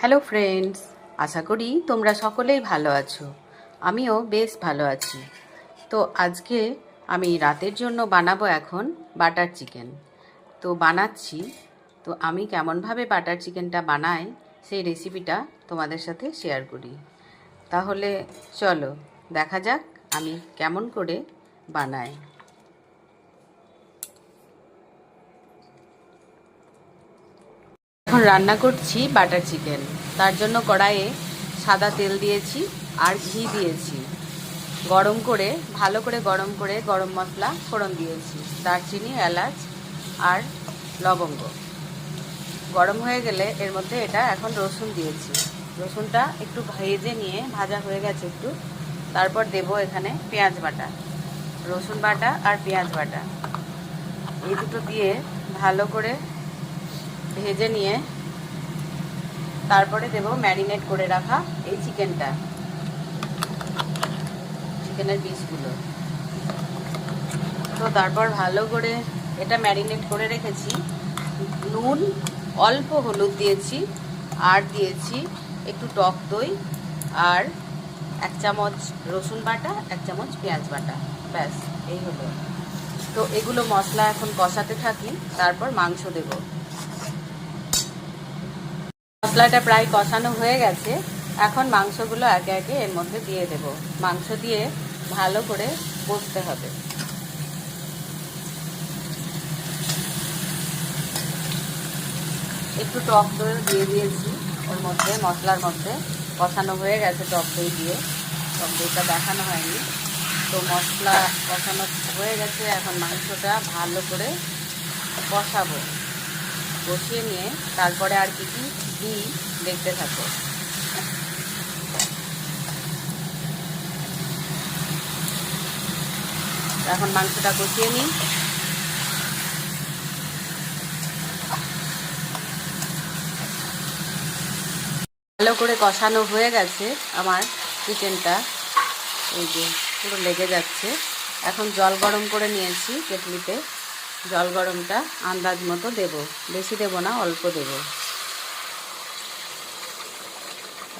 Hello friends, আশা করি তোমরা সকলেই ভালো আছো। আমিও বেশ ভালো আছি। তো আজকে আমি রাতের জন্য বানাবো এখন বাটার চিকেন। তো বানাচ্ছি। তো আমি কেমনভাবে বাটার চিকেনটা বানাই সেই রেসিপিটা তোমাদের সাথে শেয়ার করি। তাহলে চলো দেখা যাক আমি কেমন করে বানাই। এখন রান্না করছি বাটার চিকেন। তার জন্য কড়াইয়ে সাদা তেল দিয়েছি আর ঘি দিয়েছি। ভালো করে গরম করে গরম মশলা ফোড়ন দিয়েছি, দারচিনি, এলাচ আর লবঙ্গ। গরম হয়ে গেলে এর মধ্যে এখন রসুন দিয়েছি। রসুনটা একটু ভেজে নিয়ে ভাজা হয়ে গেছে একটু, তারপর দেব এখানে পেঁয়াজ বাটা, রসুন বাটা আর পেঁয়াজ বাটা। এই দুটো দিয়ে ভালো করে ভেজে নিয়ে তারপরে দেব ম্যারিনেট করে রাখা এই চিকেনের পিসগুলো। তো তারপর ভালো করে এটা ম্যারিনেট করে রেখেছি। নুন, অল্প হলুদ দিয়েছি আর দিয়েছি একটু টক দই আর 1 চামচ রসুন বাটা, 1 চামচ পেঁয়াজ বাটা। ব্যাস, এই হলো। তো এগুলো মশলা এখন কষাতে থাকি, তারপর মাংস দেব। মশলাটা প্রায় কষানো হয়ে গেছে। এখন মাংসগুলো একে একে এর মধ্যে দিয়ে দেব। মাংস দিয়ে ভালো করে কষতে হবে। একটু টক দই দিয়ে দিয়েছি ওর মধ্যে, মশলার মধ্যে কষানো হয়ে গেছে টক দই দিয়ে। টক দইটা দেখানো হয়নি। তো মশলা কষানো হয়ে গেছে, এখন মাংসটা ভালো করে কষাবো। কষিয়ে নিয়ে তারপরে আর কি কি দিই দেখতে থাকো। এখন মাংসটা কষিয়ে নিই। ভালো করে কষানো হয়ে গেছে আমার চিকেনটা। এই যে পুরো লেগে যাচ্ছে। এখন জল গরম করে নিয়েছি কেটলিতে। জল গরমটা আন্দাজ মতো দেব, বেশি দেব না, অল্প দেব।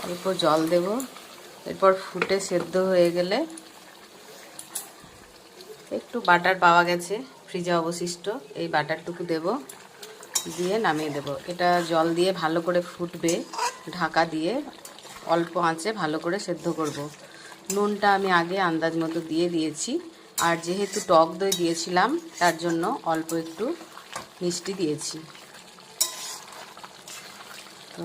অল্প জল দেব। এরপর ফুটে সেদ্ধ হয়ে গেলে একটু বাটার পাওয়া গেছে ফ্রিজে অবশিষ্ট, এই বাটারটুকু দেব, দিয়ে নামিয়ে দেব। এটা জল দিয়ে ভালো করে ফুটবে, ঢাকা দিয়ে অল্প আঁচে ভালো করে সেদ্ধ করব। নুনটা আমি আগে আন্দাজ মতো দিয়ে দিয়েছি, আর যেহেতু টক দই দিয়েছিলাম তার জন্য অল্প একটু মিষ্টি দিয়েছি। তো